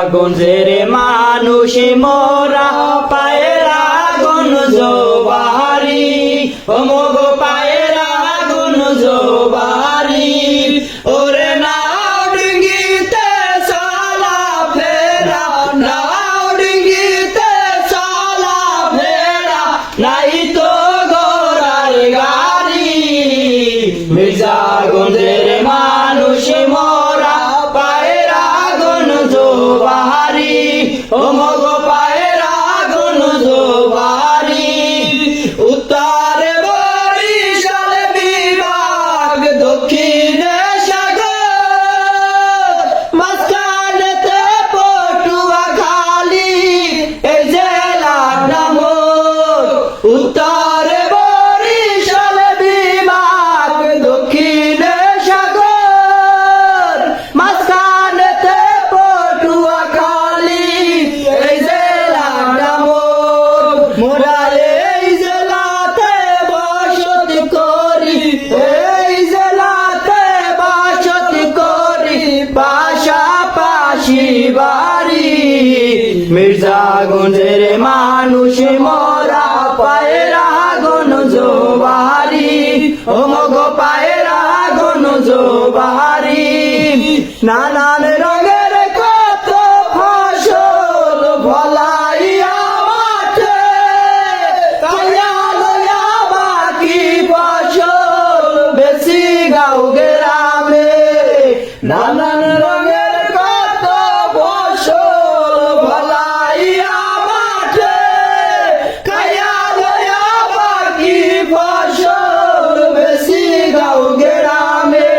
মির্জাগঞ্জের মানুষ মোরা পায়ের আগুন জোবারি, ও মগো পায়ের আগুন জোবারি। ওরে নাও ডিঙ্গিতে চলা ফেরা, নাও ডিঙ্গিতে চলা ফেরা, নাই তো ঘোড়ার গাড়ি। মির্জাগঞ্জের মানুষ মোরা পায়ের আগুন জোবারি, ও মগো পায়ের আগুন জোবারি। উত্তরে বরিশাল বিভাগ, দক্ষিণে সাগর, মাঝখানেতে পটুয়াখালী, এই জেলার নাম। উত্তরে বরিশাল বিভাগ, দক্ষিণে সাগর, মাঝখানেতে পটুয়াখালী, এই জেলার নাম। মোরা এই জেলাতে বসতি করি, এই জেলাতে বসতি করি, পাশাপাশি বাড়ি। মির্জাগঞ্জের মানুষ মোরা পায়ের আগুন জোবারি, ও মগো পায়ের আগুন জোবারি। নানান রঙের কত ফসল ফলাইয়া মাঠে, কাইয়া লইয়া বাকি ফসল বেশি গাঁও গ্রামে। নানান রঙের কত ফসল ফলাইয়া মাঠে, কাইয়া লইয়া বাকি ফসল বেশি গাঁও গ্রামে।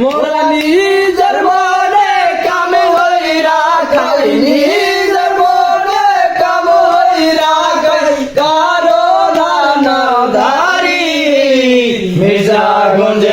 মোরা নিজের মনে কামে হইরা খাই, নিজের মনে কাম হইরা খাই, কারো নানা ধারি। মির্জাগঞ্জ